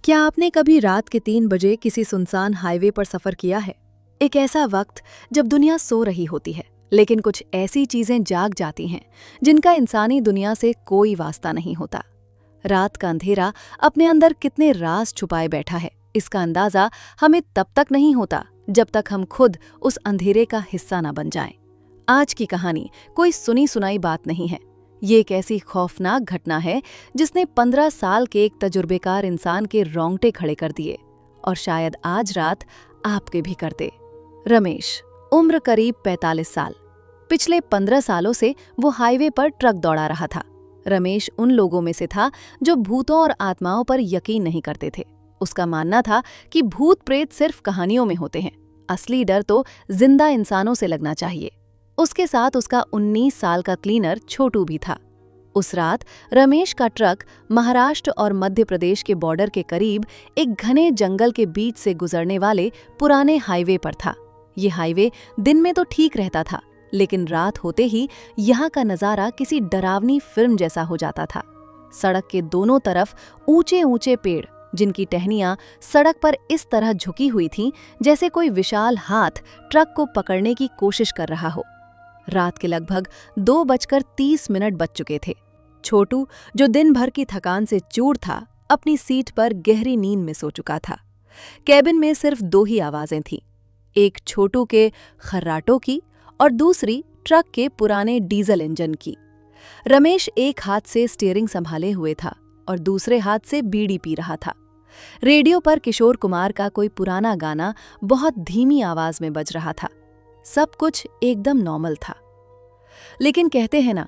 क्या आपने कभी रात के 3 बजे किसी सुनसान हाईवे पर सफर किया है? एक ऐसा वक्त जब दुनिया सो रही होती है, लेकिन कुछ ऐसी चीजें जाग जाती हैं जिनका इंसानी दुनिया से कोई वास्ता नहीं होता। रात का अंधेरा अपने अंदर कितने राज छुपाए बैठा है, इसका अंदाजा हमें तब तक नहीं होता जब तक हम खुद उस अंधेरे का हिस्सा न बन जाएं। आज की कहानी कोई सुनी सुनाई बात नहीं है। ये एक ऐसी खौफनाक घटना है जिसने 15 साल के एक तजुर्बेकार इंसान के रोंगटे खड़े कर दिए, और शायद आज रात आपके भी करते। रमेश, उम्र करीब 45 साल। पिछले 15 सालों से वो हाईवे पर ट्रक दौड़ा रहा था। रमेश उन लोगों में से था जो भूतों और आत्माओं पर यकीन नहीं करते थे। उसका मानना था कि भूत प्रेत सिर्फ कहानियों में होते हैं, असली डर तो जिंदा इंसानों से लगना चाहिए। उसके साथ उसका 19 साल का क्लीनर छोटू भी था। उस रात रमेश का ट्रक महाराष्ट्र और मध्य प्रदेश के बॉर्डर के करीब एक घने जंगल के बीच से गुजरने वाले पुराने हाईवे पर था। ये हाईवे दिन में तो ठीक रहता था, लेकिन रात होते ही यहाँ का नज़ारा किसी डरावनी फिल्म जैसा हो जाता था। सड़क के दोनों तरफ ऊंचे ऊंचे पेड़, जिनकी टहनियां सड़क पर इस तरह झुकी हुई थीं जैसे कोई विशाल हाथ ट्रक को पकड़ने की कोशिश कर रहा हो। रात के लगभग 2:30 बज चुके थे। छोटू, जो दिन भर की थकान से चूर था, अपनी सीट पर गहरी नींद में सो चुका था। कैबिन में सिर्फ 2 ही आवाजें थीं, एक छोटू के खर्राटों की और दूसरी ट्रक के पुराने डीजल इंजन की। रमेश एक हाथ से स्टीयरिंग संभाले हुए था और दूसरे हाथ से बीड़ी पी रहा था। रेडियो पर किशोर कुमार का कोई पुराना गाना बहुत धीमी आवाज में बज रहा था। सब कुछ एकदम नॉर्मल था, लेकिन कहते हैं ना,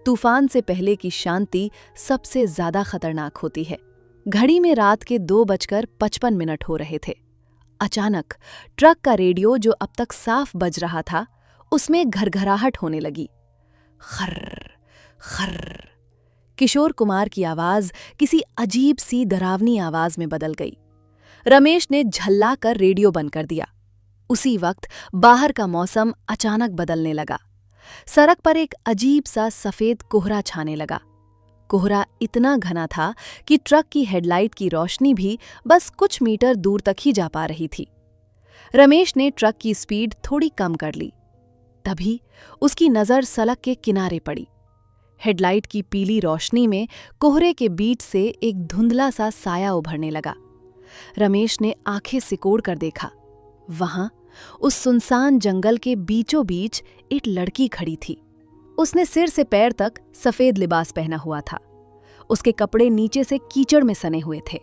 तूफान से पहले की शांति सबसे ज्यादा खतरनाक होती है। घड़ी में रात के 2:55 हो रहे थे। अचानक ट्रक का रेडियो, जो अब तक साफ बज रहा था, उसमें घरघराहट होने लगी। खर्र खर्र। किशोर कुमार की आवाज किसी अजीब सी डरावनी आवाज में बदल गई। रमेश ने झल्ला कर रेडियो बंद कर दिया। उसी वक्त बाहर का मौसम अचानक बदलने लगा। सड़क पर एक अजीब सा सफेद कोहरा छाने लगा। कोहरा इतना घना था कि ट्रक की हेडलाइट की रोशनी भी बस कुछ मीटर दूर तक ही जा पा रही थी। रमेश ने ट्रक की स्पीड थोड़ी कम कर ली। तभी उसकी नजर सड़क के किनारे पड़ी। हेडलाइट की पीली रोशनी में कोहरे के बीच से एक धुंधला सा साया उभरने लगा। रमेश ने आंखें सिकोड़ कर देखा। वहां उस सुनसान जंगल के बीचों बीच एक लड़की खड़ी थी। उसने सिर से पैर तक सफेद लिबास पहना हुआ था। उसके कपड़े नीचे से कीचड़ में सने हुए थे।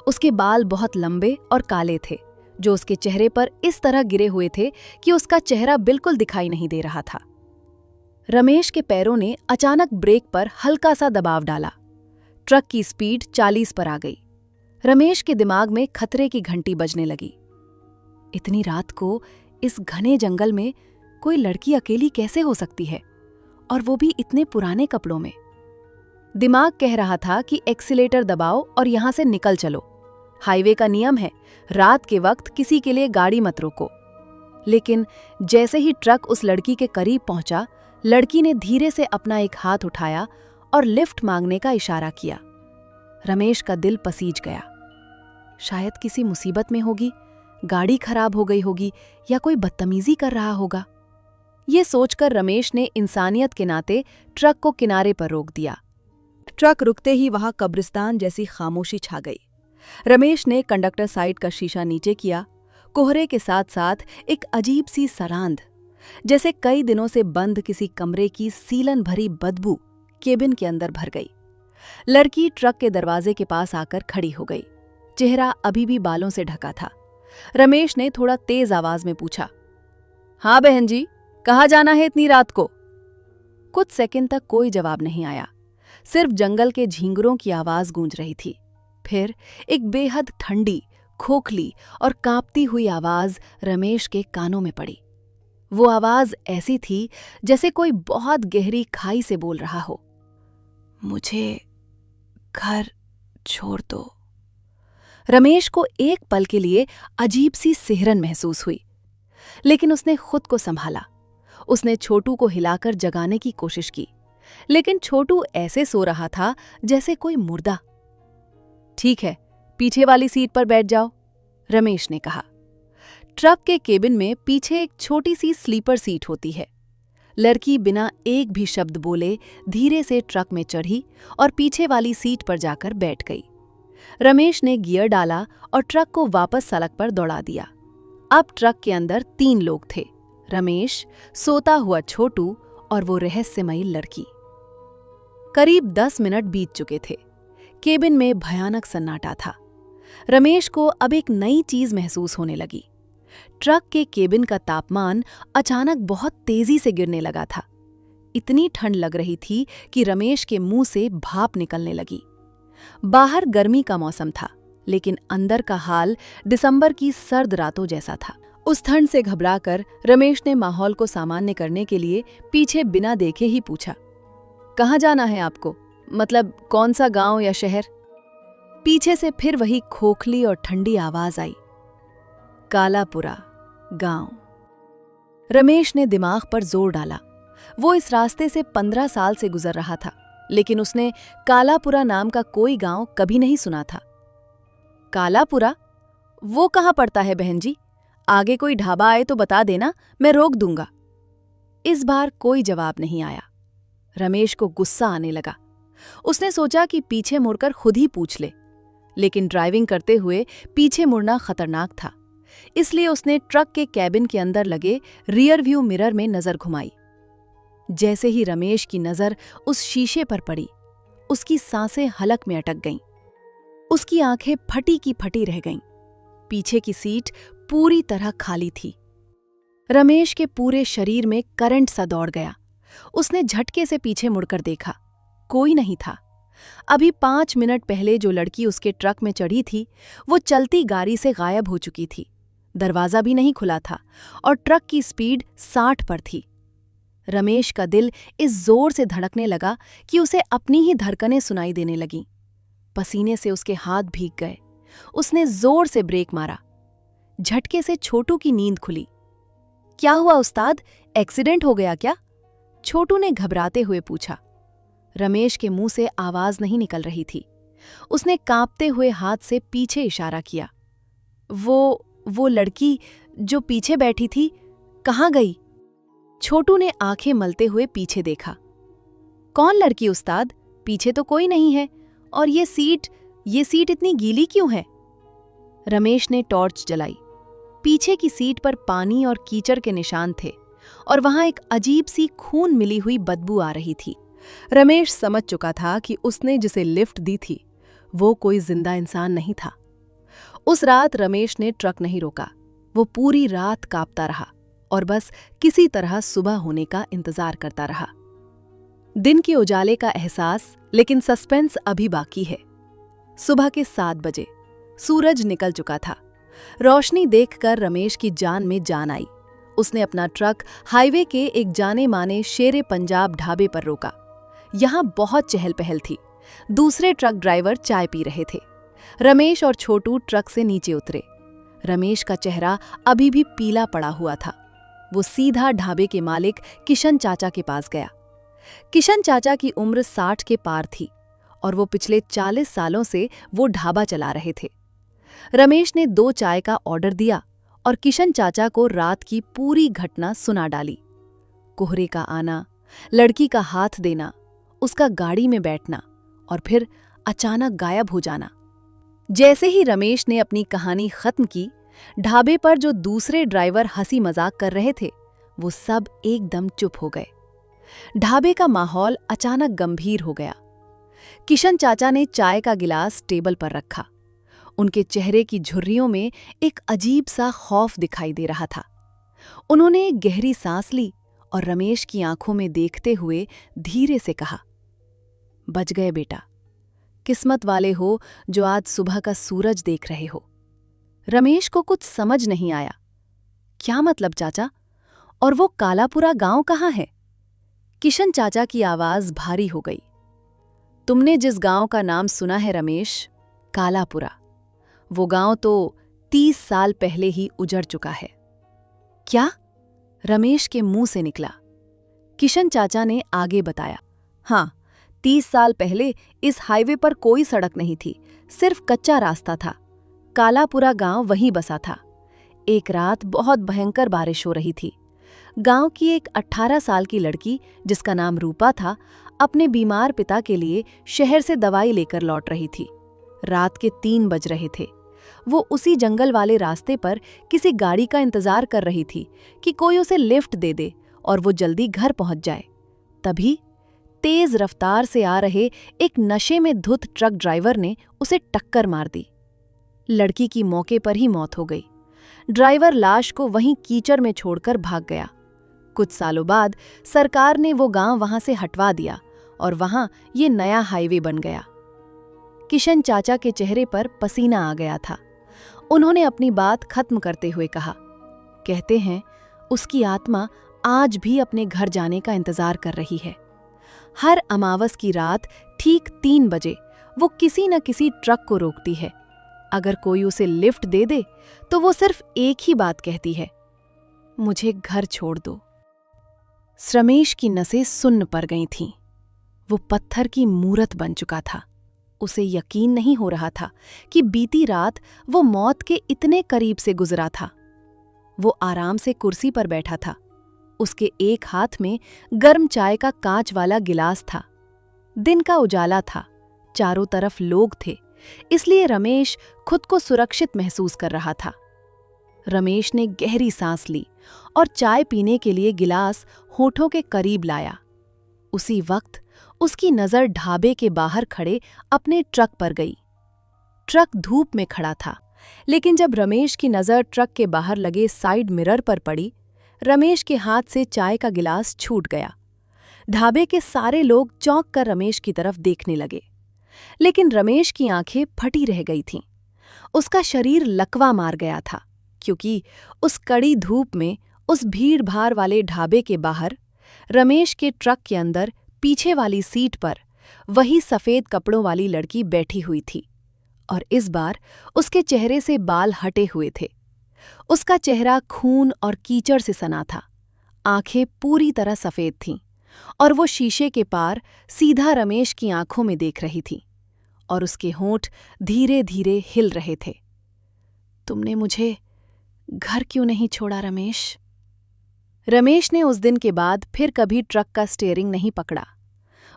उसके बाल बहुत लंबे और काले थे, जो उसके चेहरे पर इस तरह गिरे हुए थे कि उसका चेहरा बिल्कुल दिखाई नहीं दे रहा था। रमेश के पैरों ने अचानक ब्रेक पर हल्का सा दबाव डाला। ट्रक की स्पीड 40 पर आ गई। रमेश के दिमाग में खतरे की घंटी बजने लगी। इतनी रात को इस घने जंगल में कोई लड़की अकेली कैसे हो सकती है, और वो भी इतने पुराने कपड़ों में। दिमाग कह रहा था कि एक्सीलेटर दबाओ और यहां से निकल चलो। हाईवे का नियम है, रात के वक्त किसी के लिए गाड़ी मत रोको। लेकिन जैसे ही ट्रक उस लड़की के करीब पहुंचा, लड़की ने धीरे से अपना एक हाथ उठाया और लिफ्ट मांगने का इशारा किया। रमेश का दिल पसीज गया। शायद किसी मुसीबत में होगी, गाड़ी खराब हो गई होगी, या कोई बदतमीजी कर रहा होगा। ये सोचकर रमेश ने इंसानियत के नाते ट्रक को किनारे पर रोक दिया। ट्रक रुकते ही वहां कब्रिस्तान जैसी खामोशी छा गई। रमेश ने कंडक्टर साइड का शीशा नीचे किया। कोहरे के साथ साथ एक अजीब सी सरांध, जैसे कई दिनों से बंद किसी कमरे की सीलन भरी बदबू केबिन के अंदर भर गई। लड़की ट्रक के दरवाजे के पास आकर खड़ी हो गई। चेहरा अभी भी बालों से ढका था। रमेश ने थोड़ा तेज आवाज में पूछा, हाँ बहन जी, कहाँ जाना है इतनी रात को? कुछ सेकंड तक कोई जवाब नहीं आया। सिर्फ जंगल के झींगुरों की आवाज गूंज रही थी। फिर एक बेहद ठंडी, खोखली और कांपती हुई आवाज रमेश के कानों में पड़ी। वो आवाज ऐसी थी जैसे कोई बहुत गहरी खाई से बोल रहा हो, मुझे घर छोड़ दो। रमेश को एक पल के लिए अजीब सी सिहरन महसूस हुई, लेकिन उसने खुद को संभाला। उसने छोटू को हिलाकर जगाने की कोशिश की, लेकिन छोटू ऐसे सो रहा था जैसे कोई मुर्दा। ठीक है, पीछे वाली सीट पर बैठ जाओ, रमेश ने कहा। ट्रक के केबिन में पीछे एक छोटी सी स्लीपर सीट होती है। लड़की बिना एक भी शब्द बोले धीरे से ट्रक में चढ़ी और पीछे वाली सीट पर जाकर बैठ गई। रमेश ने गियर डाला और ट्रक को वापस सड़क पर दौड़ा दिया। अब ट्रक के अंदर 3 लोग थे, रमेश, सोता हुआ छोटू और वो रहस्यमयी लड़की। करीब 10 मिनट बीत चुके थे। केबिन में भयानक सन्नाटा था। रमेश को अब एक नई चीज महसूस होने लगी। ट्रक के केबिन का तापमान अचानक बहुत तेजी से गिरने लगा था। इतनी ठंड लग रही थी कि रमेश के मुंह से भाप निकलने लगी। बाहर गर्मी का मौसम था, लेकिन अंदर का हाल दिसंबर की सर्द रातों जैसा था। उस ठंड से घबराकर रमेश ने माहौल को सामान्य करने के लिए पीछे बिना देखे ही पूछा, कहाँ जाना है आपको? मतलब कौन सा गांव या शहर? पीछे से फिर वही खोखली और ठंडी आवाज आई, कालापुरा गांव। रमेश ने दिमाग पर जोर डाला। वो इस रास्ते से 15 साल से गुजर रहा था, लेकिन उसने कालापुरा नाम का कोई गांव कभी नहीं सुना था। कालापुरा? वो कहाँ पड़ता है बहन जी? आगे कोई ढाबा आए तो बता देना, मैं रोक दूंगा। इस बार कोई जवाब नहीं आया। रमेश को गुस्सा आने लगा। उसने सोचा कि पीछे मुड़कर खुद ही पूछ ले, लेकिन ड्राइविंग करते हुए पीछे मुड़ना खतरनाक था। इसलिए उसने ट्रक के कैबिन के अंदर लगे रियर व्यू मिरर में नजर घुमाई। जैसे ही रमेश की नजर उस शीशे पर पड़ी, उसकी सांसें हलक में अटक गईं। उसकी आंखें फटी की फटी रह गईं। पीछे की सीट पूरी तरह खाली थी। रमेश के पूरे शरीर में करंट सा दौड़ गया। उसने झटके से पीछे मुड़कर देखा, कोई नहीं था। अभी 5 मिनट पहले जो लड़की उसके ट्रक में चढ़ी थी, वो चलती गाड़ी से गायब हो चुकी थी। दरवाजा भी नहीं खुला था और ट्रक की स्पीड 60 पर थी। रमेश का दिल इस जोर से धड़कने लगा कि उसे अपनी ही धड़कनें सुनाई देने लगीं। पसीने से उसके हाथ भीग गए। उसने जोर से ब्रेक मारा। झटके से छोटू की नींद खुली। क्या हुआ उस्ताद, एक्सीडेंट हो गया क्या? छोटू ने घबराते हुए पूछा। रमेश के मुंह से आवाज नहीं निकल रही थी। उसने कांपते हुए हाथ से पीछे इशारा किया। वो लड़की जो पीछे बैठी थी, कहाँ गई? छोटू ने आंखें मलते हुए पीछे देखा। कौन लड़की उस्ताद? पीछे तो कोई नहीं है। और ये सीट इतनी गीली क्यों है? रमेश ने टॉर्च जलाई। पीछे की सीट पर पानी और कीचड़ के निशान थे और वहां एक अजीब सी खून मिली हुई बदबू आ रही थी। रमेश समझ चुका था कि उसने जिसे लिफ्ट दी थी, वो कोई जिंदा इंसान नहीं था। उस रात रमेश ने ट्रक नहीं रोका। वो पूरी रात कांपता रहा और बस किसी तरह सुबह होने का इंतजार करता रहा। दिन के उजाले का एहसास, लेकिन सस्पेंस अभी बाकी है। सुबह के 7 बजे सूरज निकल चुका था। रोशनी देखकर रमेश की जान में जान आई। उसने अपना ट्रक हाईवे के एक जाने माने शेरे पंजाब ढाबे पर रोका। यहां बहुत चहल पहल थी। दूसरे ट्रक ड्राइवर चाय पी रहे थे। रमेश और छोटू ट्रक से नीचे उतरे। रमेश का चेहरा अभी भी पीला पड़ा हुआ था। वो सीधा ढाबे के मालिक किशन चाचा के पास गया। किशन चाचा की उम्र 60 के पार थी और वो पिछले 40 सालों से वो ढाबा चला रहे थे। रमेश ने 2 चाय का ऑर्डर दिया और किशन चाचा को रात की पूरी घटना सुना डाली। कोहरे का आना, लड़की का हाथ देना, उसका गाड़ी में बैठना और फिर अचानक गायब हो जाना। जैसे ही रमेश ने अपनी कहानी खत्म की, ढाबे पर जो दूसरे ड्राइवर हंसी मजाक कर रहे थे, वो सब एकदम चुप हो गए। ढाबे का माहौल अचानक गंभीर हो गया। किशन चाचा ने चाय का गिलास टेबल पर रखा। उनके चेहरे की झुर्रियों में एक अजीब सा खौफ दिखाई दे रहा था। उन्होंने एक गहरी सांस ली और रमेश की आंखों में देखते हुए धीरे से कहा, बच गए बेटा। किस्मत वाले हो जो आज सुबह का सूरज देख रहे हो। रमेश को कुछ समझ नहीं आया। क्या मतलब चाचा? और वो कालापुरा गांव कहाँ है? किशन चाचा की आवाज भारी हो गई। तुमने जिस गांव का नाम सुना है रमेश, कालापुरा, वो गांव तो 30 साल पहले ही उजड़ चुका है। क्या? रमेश के मुंह से निकला। किशन चाचा ने आगे बताया, हाँ, 30 साल पहले इस हाईवे पर कोई सड़क नहीं थी, सिर्फ कच्चा रास्ता था। कालापुरा गांव वहीं बसा था। एक रात बहुत भयंकर बारिश हो रही थी। गांव की एक 18 साल की लड़की, जिसका नाम रूपा था, अपने बीमार पिता के लिए शहर से दवाई लेकर लौट रही थी। रात के 3 बज रहे थे। वो उसी जंगल वाले रास्ते पर किसी गाड़ी का इंतजार कर रही थी कि कोई उसे लिफ्ट दे दे और वो जल्दी घर पहुंच जाए। तभी तेज रफ्तार से आ रहे एक नशे में धुत ट्रक ड्राइवर ने उसे टक्कर मार दी। लड़की की मौके पर ही मौत हो गई। ड्राइवर लाश को वहीं कीचड़ में छोड़कर भाग गया। कुछ सालों बाद सरकार ने वो गांव वहां से हटवा दिया और वहां ये नया हाईवे बन गया। किशन चाचा के चेहरे पर पसीना आ गया था। उन्होंने अपनी बात खत्म करते हुए कहा, कहते हैं उसकी आत्मा आज भी अपने घर जाने का इंतजार कर रही है। हर अमावस की रात ठीक 3 बजे वो किसी न किसी ट्रक को रोकती है। अगर कोई उसे लिफ्ट दे दे तो वो सिर्फ एक ही बात कहती है, मुझे घर छोड़ दो। रमेश की नसें सुन्न पड़ गई थीं। वो पत्थर की मूरत बन चुका था। उसे यकीन नहीं हो रहा था कि बीती रात वो मौत के इतने करीब से गुजरा था। वो आराम से कुर्सी पर बैठा था। उसके एक हाथ में गर्म चाय का कांच वाला गिलास था। दिन का उजाला था, चारों तरफ लोग थे, इसलिए रमेश खुद को सुरक्षित महसूस कर रहा था। रमेश ने गहरी सांस ली और चाय पीने के लिए गिलास होठों के करीब लाया। उसी वक्त उसकी नजर ढाबे के बाहर खड़े अपने ट्रक पर गई। ट्रक धूप में खड़ा था, लेकिन जब रमेश की नजर ट्रक के बाहर लगे साइड मिरर पर पड़ी, रमेश के हाथ से चाय का गिलास छूट गया। ढाबे के सारे लोग चौंक कर रमेश की तरफ देखने लगे, लेकिन रमेश की आंखें फटी रह गई थीं। उसका शरीर लकवा मार गया था, क्योंकि उस कड़ी धूप में, उस भीड़-भाड़ वाले ढाबे के बाहर, रमेश के ट्रक के अंदर पीछे वाली सीट पर वही सफेद कपड़ों वाली लड़की बैठी हुई थी, और इस बार उसके चेहरे से बाल हटे हुए थे। उसका चेहरा खून और कीचड़ से सना था। आंखें पूरी तरह सफेद थीं और वो शीशे के पार सीधा रमेश की आंखों में देख रही थी, और उसके होंठ धीरे धीरे हिल रहे थे। तुमने मुझे घर क्यों नहीं छोड़ा रमेश? रमेश ने उस दिन के बाद फिर कभी ट्रक का स्टीयरिंग नहीं पकड़ा।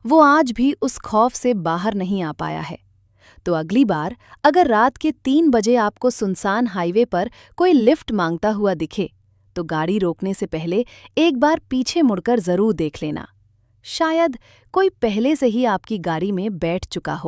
वो आज भी उस खौफ से बाहर नहीं आ पाया है। तो अगली बार अगर रात के 3 बजे आपको सुनसान हाईवे पर कोई लिफ्ट मांगता हुआ दिखे, तो गाड़ी रोकने से पहले एक बार पीछे मुड़कर जरूर देख लेना। शायद कोई पहले से ही आपकी गाड़ी में बैठ चुका हो।